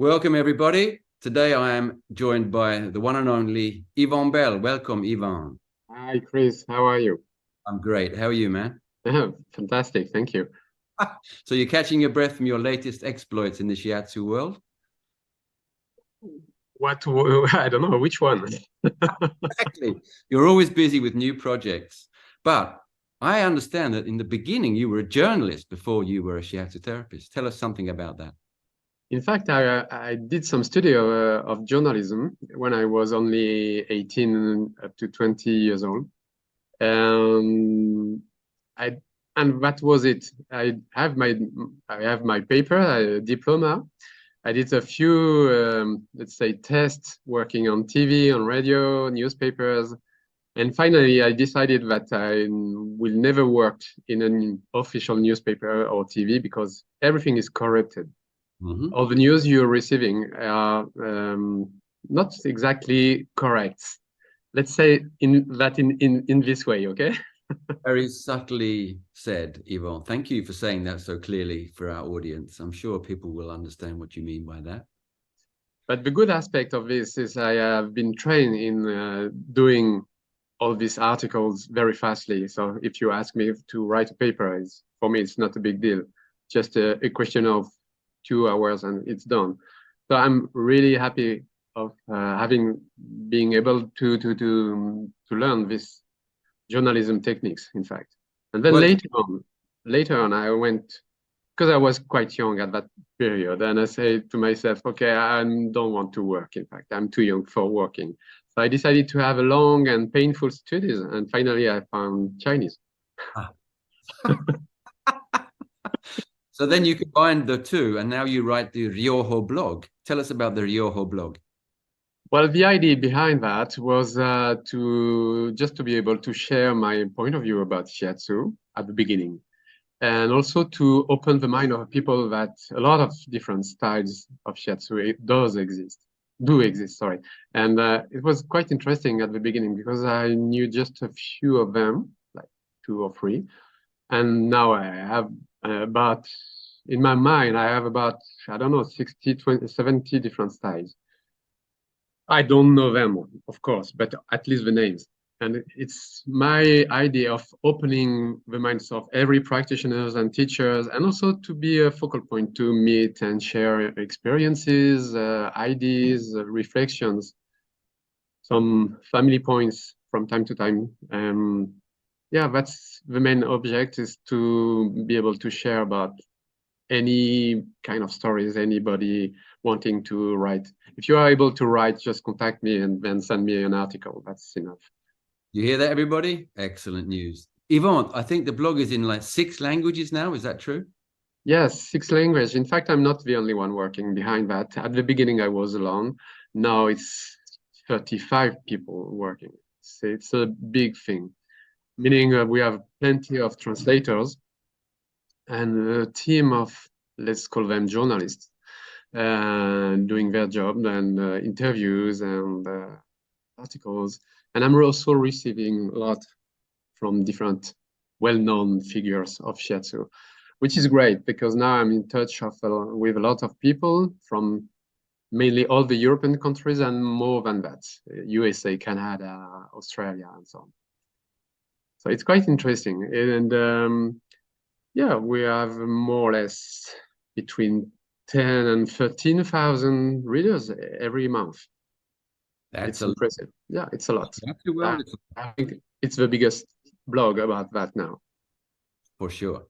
Welcome, everybody. Today I am joined by the one and only Yvon Bell. Welcome, Yvon. Hi, Chris. How are you? I'm great. How are you, man? Fantastic. Thank you. So you're catching your breath from your latest exploits in the Shiatsu world? I don't know which one. Exactly. You're always busy with new projects. But I understand that in the beginning, you were a journalist before you were a Shiatsu therapist. Tell us something about that. In fact, I did some study of journalism when I was only 18 up to 20 years old. I and that was it. I have my paper, a diploma. I did a few, let's say, tests working on TV, on radio, newspapers. And finally, I decided that I will never work in an official newspaper or TV because everything is corrupted. Mm-hmm. All the news you're receiving are not exactly correct. Let's say in this way, okay? Very subtly said, Yvon. Thank you for saying that so clearly for our audience. I'm sure people will understand what you mean by that. But the good aspect of this is I have been trained in doing all these articles very fastly. So if you ask me to write a paper, for me, it's not a big deal. Just a question of 2 hours and it's done. So I'm really happy of being able to learn this journalism techniques, in fact. And then later on, I went, because I was quite young at that period, and I said to myself, okay, I don't want to work. In fact, I'm too young for working. So I decided to have a long and painful studies, and finally I found Chinese. Ah. So then you combined the two, and now you write the Ryoho blog. Tell us about the Ryoho blog. Well, the idea behind that was to be able to share my point of view about Shiatsu at the beginning, and also to open the mind of people that a lot of different styles of Shiatsu do exist, sorry. And it was quite interesting at the beginning because I knew just a few of them, like 2 or 3. And now I have in my mind, I have about, I don't know, 60, 20, 70 different styles. I don't know them, of course, but at least the names. And it's my idea of opening the minds of every practitioners and teachers, and also to be a focal point to meet and share experiences, ideas, reflections, some family points from time to time. Yeah, that's the main object, is to be able to share about any kind of stories, anybody wanting to write. If you are able to write, just contact me and then send me an article. That's enough. You hear that, everybody? Excellent news. Yvon, I think the blog is in like 6 languages now. Is that true? Yes, 6 languages. In fact, I'm not the only one working behind that. At the beginning, I was alone. Now it's 35 people working. So it's a big thing, meaning we have plenty of translators and a team of, let's call them journalists, doing their job and interviews and articles. And I'm also receiving a lot from different well-known figures of Shiatsu, which is great because now I'm in touch with a lot of people from mainly all the European countries and more than that, USA, Canada, Australia, and so on. So it's quite interesting. And yeah, we have more or less between 10 and 13,000 readers every month. It's impressive. Yeah, it's a lot. I think it's the biggest blog about that now. For sure.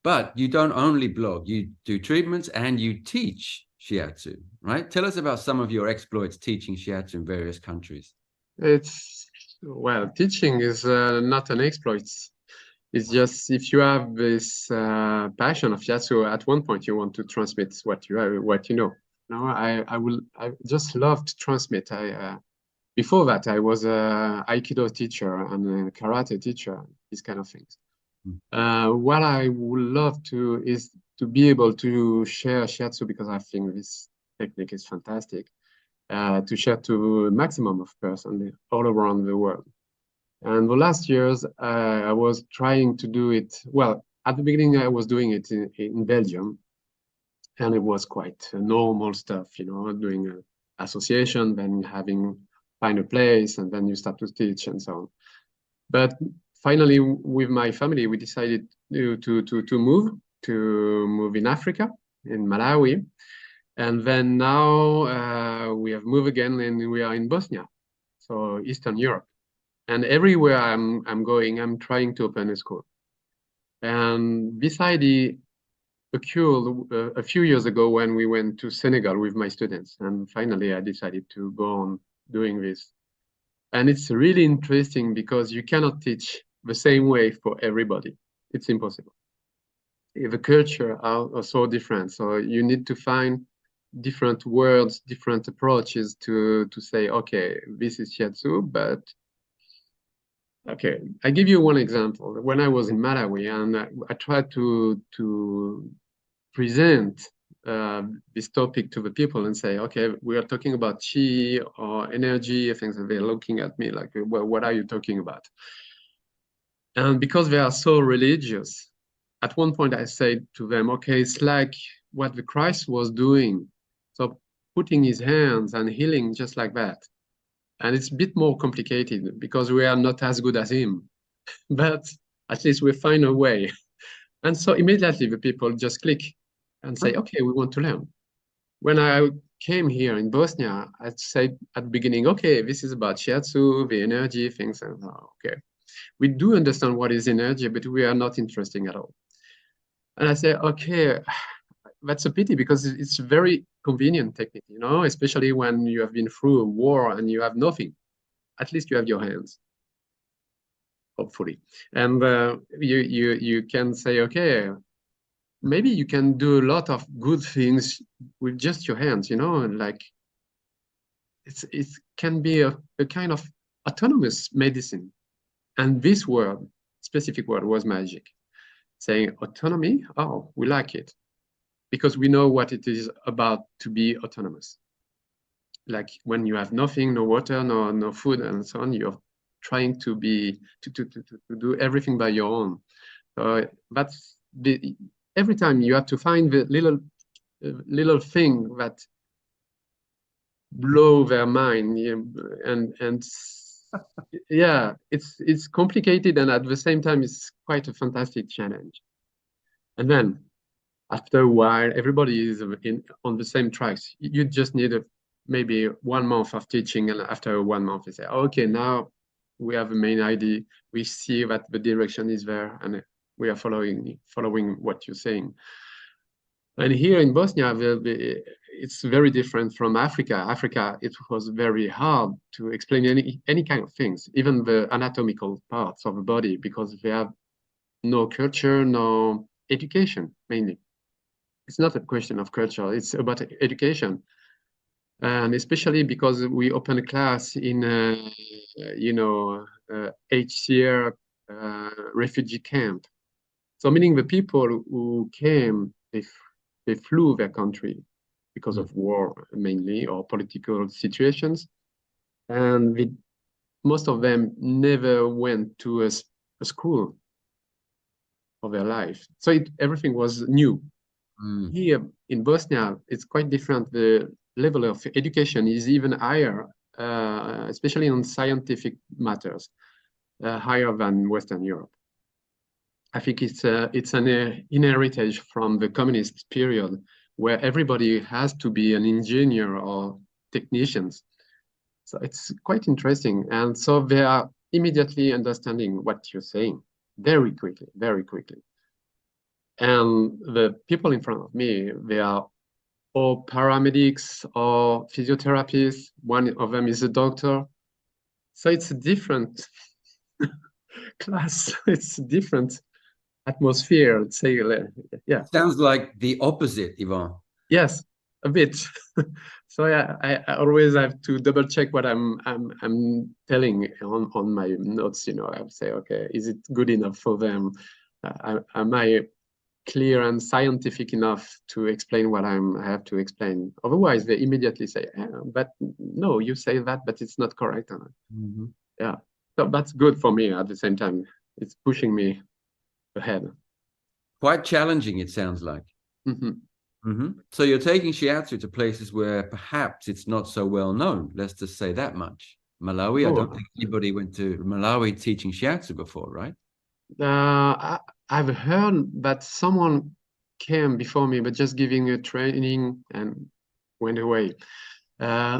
But you don't only blog, you do treatments and you teach Shiatsu, right? Tell us about some of your exploits teaching Shiatsu in various countries. Well, teaching is not an exploit. It's just if you have this passion of Shiatsu, at one point you want to transmit what you know. No, I just love to transmit. Before that, I was a Aikido teacher and a karate teacher, these kind of things. What I would love to is to be able to share Shiatsu, because I think this technique is fantastic, to share to a maximum of persons all around the world. And the last years, I was trying to do it. Well, at the beginning, I was doing it in Belgium. And it was quite normal stuff, you know, doing an association, then find a place, and then you start to teach and so on. But finally, with my family, we decided to move in Africa, in Malawi. And then now we have moved again, and we are in Bosnia, so Eastern Europe. And everywhere I'm going, I'm trying to open a school. And this idea occurred a few years ago when we went to Senegal with my students. And finally, I decided to go on doing this. And it's really interesting because you cannot teach the same way for everybody. It's impossible. The culture are so different. So you need to find different words, different approaches to say, okay, this is Shiatsu, but okay, I give you one example. When I was in Malawi and I tried to present this topic to the people and say, okay, we are talking about chi or energy, things that they're looking at me like, well, what are you talking about? And because they are so religious, at one point I said to them, okay, it's like what the Christ was doing. So putting his hands and healing just like that. And it's a bit more complicated because we are not as good as him, but at least we find a way. And so immediately the people just click and say, okay, we want to learn. When I came here in Bosnia, I said at the beginning, okay, this is about Shiatsu, the energy things. And okay, we do understand what is energy, but we are not interested at all. And I said, okay, that's a pity because it's a very convenient technique, you know, especially when you have been through a war and you have nothing. At least you have your hands, hopefully. And you can say, okay, maybe you can do a lot of good things with just your hands, you know, and like it can be a kind of autonomous medicine. And this word, specific word, was magic. Saying autonomy, oh, we like it. Because we know what it is about to be autonomous. Like when you have nothing, no water, no food, and so on, you're trying to do everything by your own. That's every time you have to find the little thing that blow their mind, and yeah, it's complicated, and at the same time, it's quite a fantastic challenge. And then after a while, everybody is on the same tracks. You just need maybe 1 month of teaching, and after 1 month, you say, okay, now we have a main idea. We see that the direction is there, and we are following what you're saying. And here in Bosnia, it's very different from Africa. Africa, it was very hard to explain any kind of things, even the anatomical parts of the body, because they have no culture, no education, mainly. It's not a question of culture, it's about education. And especially because we open a class in, HCR refugee camp. So meaning the people who came, they flew their country because of war mainly, or political situations. And most of them never went to a school of their life. So everything was new. Here in Bosnia, it's quite different. The level of education is even higher, especially on scientific matters, higher than Western Europe. I think it's an inheritage from the communist period where everybody has to be an engineer or technicians. So it's quite interesting. And so they are immediately understanding what you're saying very quickly, very quickly. And the people in front of me, they are all paramedics or physiotherapists. One of them is a doctor. So it's a different class. It's a different atmosphere, let's say. Yeah. Sounds like the opposite, Ivan. Yes, a bit. So yeah, I always have to double check what I'm telling on my notes. You know, I would say, okay, is it good enough for them? Am I clear and scientific enough to explain what I have to explain? Otherwise, they immediately say, but no, you say that, but it's not correct. Yeah, so that's good for me. At the same time, it's pushing me ahead. Quite challenging, it sounds like. So you're taking shiatsu to places where perhaps it's not so well known. Let's just say that much. Malawi, I don't think anybody went to Malawi teaching shiatsu before, right? I've heard that someone came before me, but just giving a training and went away.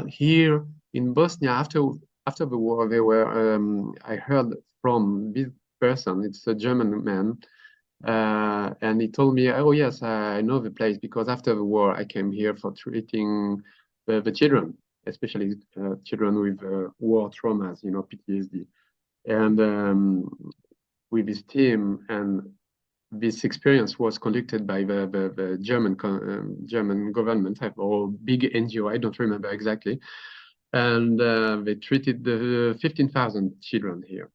Here in Bosnia, after the war, they were. I heard from this person. It's a German man, and he told me, "Oh yes, I know the place because after the war, I came here for treating the children, especially children with war traumas, PTSD." And with his team, and this experience was conducted by the German government or big NGO, I don't remember exactly, and they treated the 15,000 children here.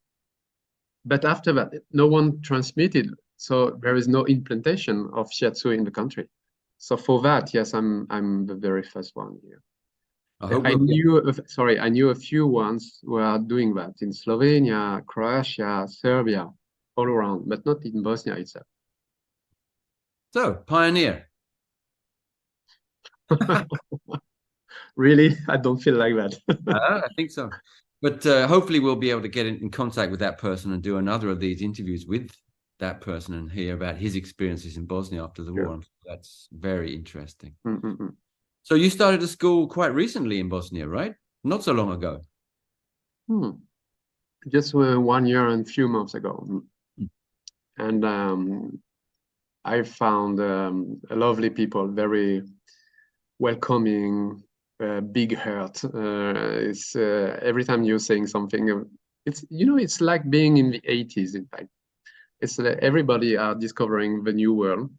But after that, no one transmitted, so there is no implantation of shiatsu in the country. So for that, yes, I'm the very first one here. I knew a few ones who are doing that in Slovenia, Croatia, Serbia, all around, but not in Bosnia itself. So, pioneer. Really? I don't feel like that. I think so. But hopefully we'll be able to get in contact with that person and do another of these interviews with that person and hear about his experiences in Bosnia after the war. That's very interesting. So you started a school quite recently in Bosnia, right? Not so long ago. Just 1 year and a few months ago. And I found lovely people, very welcoming, big heart. It's every time you're saying something, it's like being in the 80s, in fact. It's everybody are discovering the new world.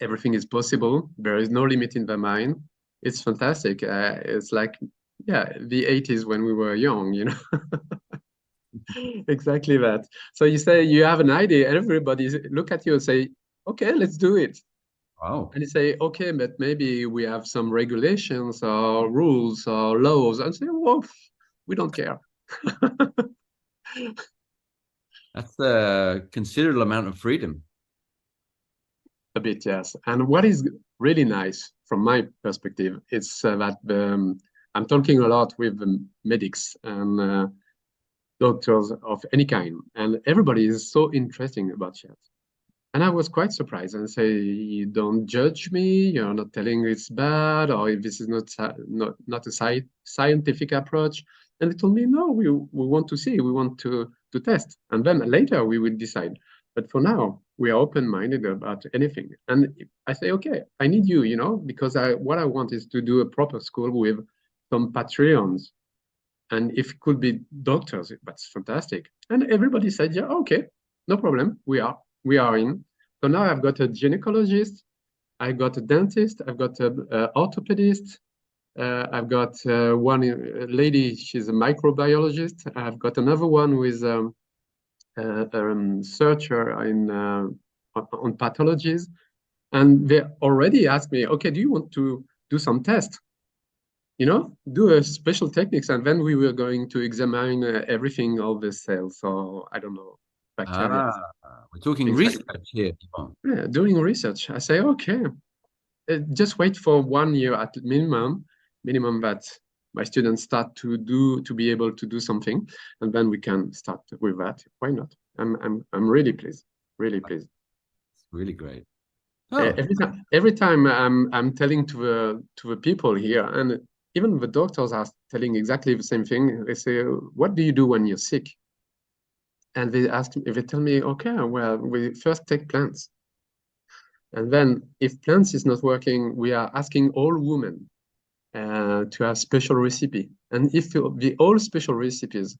Everything is possible. There is no limit in their mind. It's fantastic. It's like, the 80s when we were young, Exactly that. So you say you have an idea, everybody look at you and say, okay, let's do it. Wow. And you say, okay, but maybe we have some regulations or rules or laws. And say, well, we don't care. That's a considerable amount of freedom. A bit, yes. And what is really nice from my perspective is that I'm talking a lot with medics and doctors of any kind, and everybody is so interesting about shiatsu. And I was quite surprised and say, you don't judge me, you're not telling it's bad, or if this is not a scientific approach. And they told me, no, we want to see, we want to test. And then later we will decide. But for now, we are open-minded about anything. And I say, okay, I need you, because what I want is to do a proper school with some patrons. And if it could be doctors, that's fantastic. And everybody said, yeah, okay, no problem, we are in. So now I've got a gynecologist, I've got a dentist, I've got an orthopedist, I've got one lady, she's a microbiologist. I've got another one who is a researcher on pathologies. And they already asked me, okay, do you want to do some tests? Do a special techniques, and then we were going to examine everything, all the cells, or I don't know, bacteria. We're talking research here. Yeah, doing research. I say, okay, just wait for 1 year at minimum that my students start to be able to do something, and then we can start with that. Why not? I'm really pleased, really pleased. It's really great. Oh. Every time I'm telling to the people here, and even the doctors are telling exactly the same thing. They say, what do you do when you're sick? And they tell me, okay, well, we first take plants. And then if plants is not working, we are asking all women to have special recipe. And if the all special recipes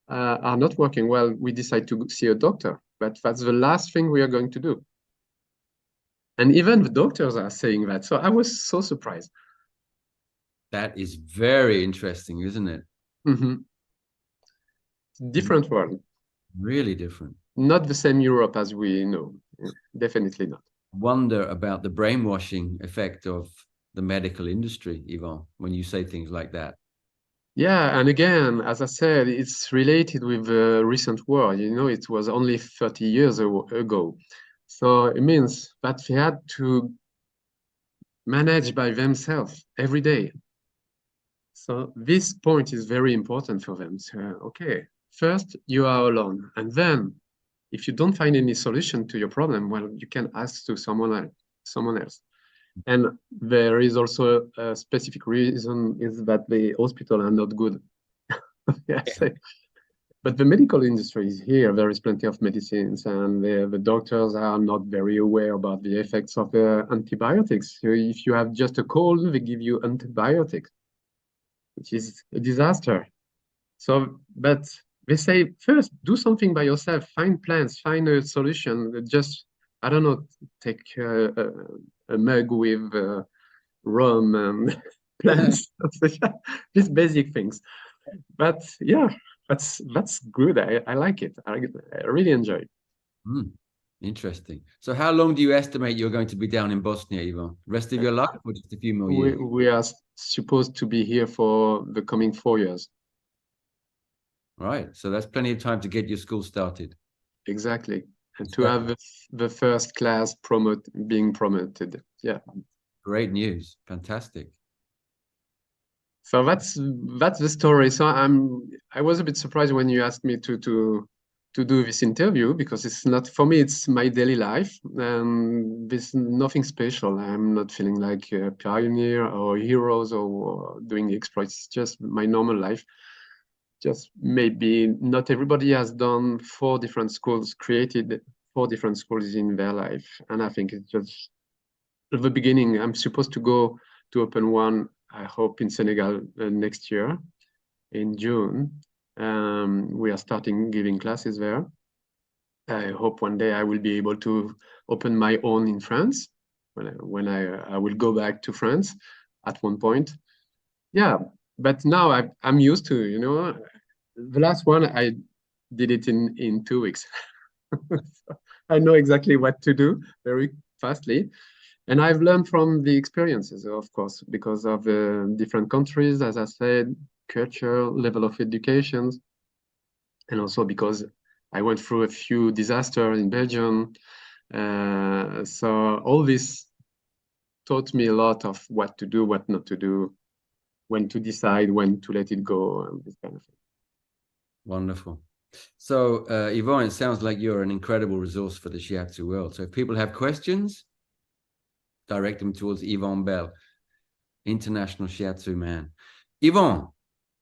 are not working well, we decide to see a doctor. But that's the last thing we are going to do. And even the doctors are saying that. So I was so surprised. That is very interesting, isn't it? Different world. Really different. Not the same Europe as we know. Definitely not. Wonder about the brainwashing effect of the medical industry, Yvon, when you say things like that. Yeah, and again, as I said, it's related with the recent war. It was only 30 years ago. So it means that we had to manage by themselves every day. So this point is very important for them. So, okay, first you are alone, and then if you don't find any solution to your problem, well, you can ask to someone else. And there is also a specific reason is that the hospital are not good. Yes. Yeah. But the medical industry is here. There is plenty of medicines, and the doctors are not very aware about the effects of the antibiotics. So if you have just a cold, they give you antibiotics, which is a disaster. So, but they say first do something by yourself, find plans, find a solution. Just, I don't know, take a mug with rum and plants, these basic things. But yeah, that's good. I like it. I really enjoy it. Interesting. So how long do you estimate you're going to be down in Bosnia, Ivan? Rest of your life or just a few more years? We are supposed to be here for the coming 4 years. Right. So that's plenty of time to get your school started. Exactly. And to have the first class being promoted. Yeah. Great news. Fantastic. So that's the story. So I was a bit surprised when you asked me to do this interview, because it's not, for me, it's my daily life, and there's nothing special. I'm not feeling like a pioneer or heroes or doing exploits. It's just my normal life. Just maybe not everybody has done 4 different schools, created 4 different schools in their life. And I think it's just at the beginning. I'm supposed to go to open one, I hope, in Senegal next year in June. We are starting giving classes there. I hope one day I will be able to open my own in France when I will go back to France at one point. Yeah, but now I'm used to, the last one I did it in 2 weeks. So I know exactly what to do very fastly. And I've learned from the experiences, of course, because of different countries, as I said, culture, level of education, and also because I went through a few disasters in Belgium. So all this taught me a lot of what to do, what not to do, when to decide, when to let it go, and this kind of thing. Wonderful. So, Yvonne, it sounds like you're an incredible resource for the Shiatsu world. So if people have questions, direct them towards Yvonne Bell, international Shiatsu man. Yvonne,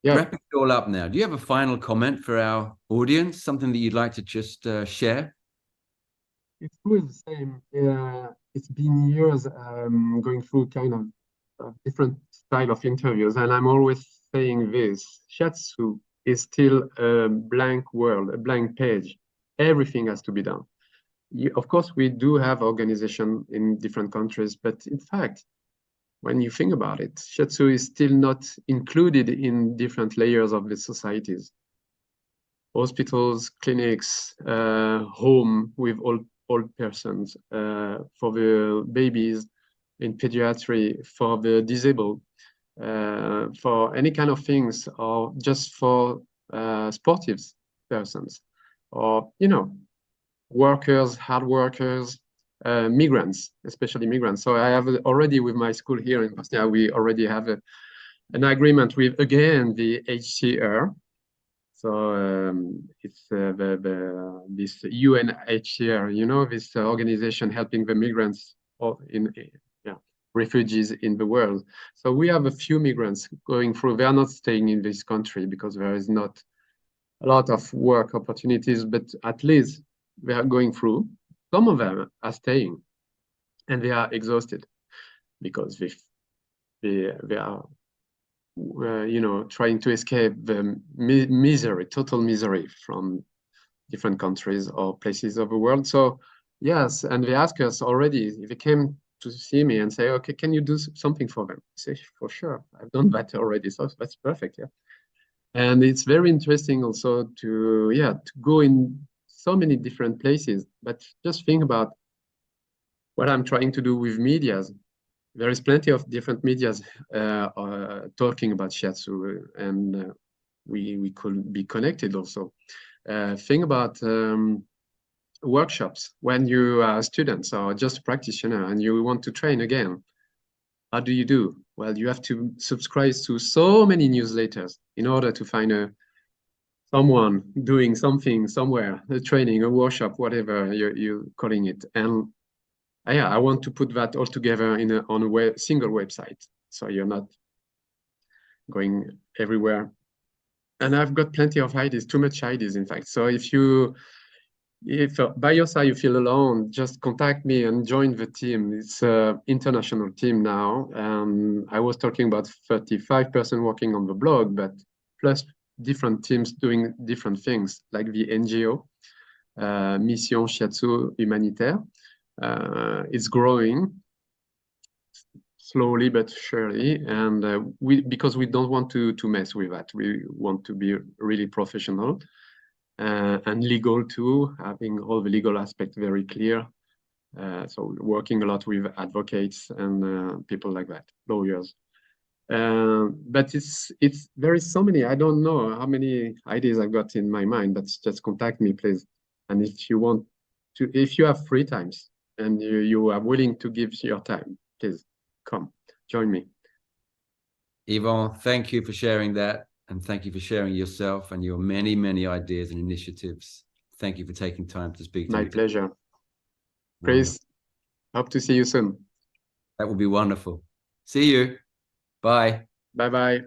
wrapping it all up now, do you have a final comment for our audience? Something that you'd like to just share? It's always the same. It's been years going through kind of different style of interviews, and I'm always saying this: Shiatsu is still a blank world, a blank page. Everything has to be done. Of course, we do have organization in different countries, but in fact, when you think about it, Shiatsu is still not included in different layers of the societies. Hospitals, clinics, home with old persons, for the babies, in pediatry, for the disabled, for any kind of things, or just for sportive persons, or workers, hard workers, migrants, especially migrants. So I have already, with my school here in Bosnia, we already have an agreement with, again, the HCR. So it's this UNHCR, this organization helping the migrants refugees in the world. So we have a few migrants going through. They are not staying in this country because there is not a lot of work opportunities, but at least they are going through. Some of them are staying, and they are exhausted because they are trying to escape the misery, total misery from different countries or places of the world. So yes, and they ask us already, they came to see me and say, okay, can you do something for them? I say, for sure, I've done that already, so that's perfect, yeah. And it's very interesting also to go in so many different places, but just think about what I'm trying to do with medias. There is plenty of different medias talking about Shiatsu, and we could be connected also. Think about workshops when you are students or just a practitioner and you want to train again. How do you do? Well, you have to subscribe to so many newsletters in order to find someone doing something somewhere, a training, a workshop, whatever you're calling it. And yeah, I want to put that all together on a single website, so you're not going everywhere. And I've got plenty of ideas, too much ideas, in fact. So if by your side you feel alone, just contact me and join the team. It's an international team now. I was talking about 35% working on the blog, but plus different teams doing different things, like the NGO, Mission Shiatsu Humanitaire. It's growing slowly but surely, and because we don't want to mess with that. We want to be really professional. And legal too, having all the legal aspects very clear. So working a lot with advocates and people like that, lawyers. But there is so many. I don't know how many ideas I've got in my mind, but just contact me, please. And if you want to, if you have free times and you are willing to give your time, please come join me. Yvon, thank you for sharing that. And thank you for sharing yourself and your many, many ideas and initiatives. Thank you for taking time to speak to me. My pleasure. Chris, hope to see you soon. That would be wonderful. See you. Bye. Bye-bye.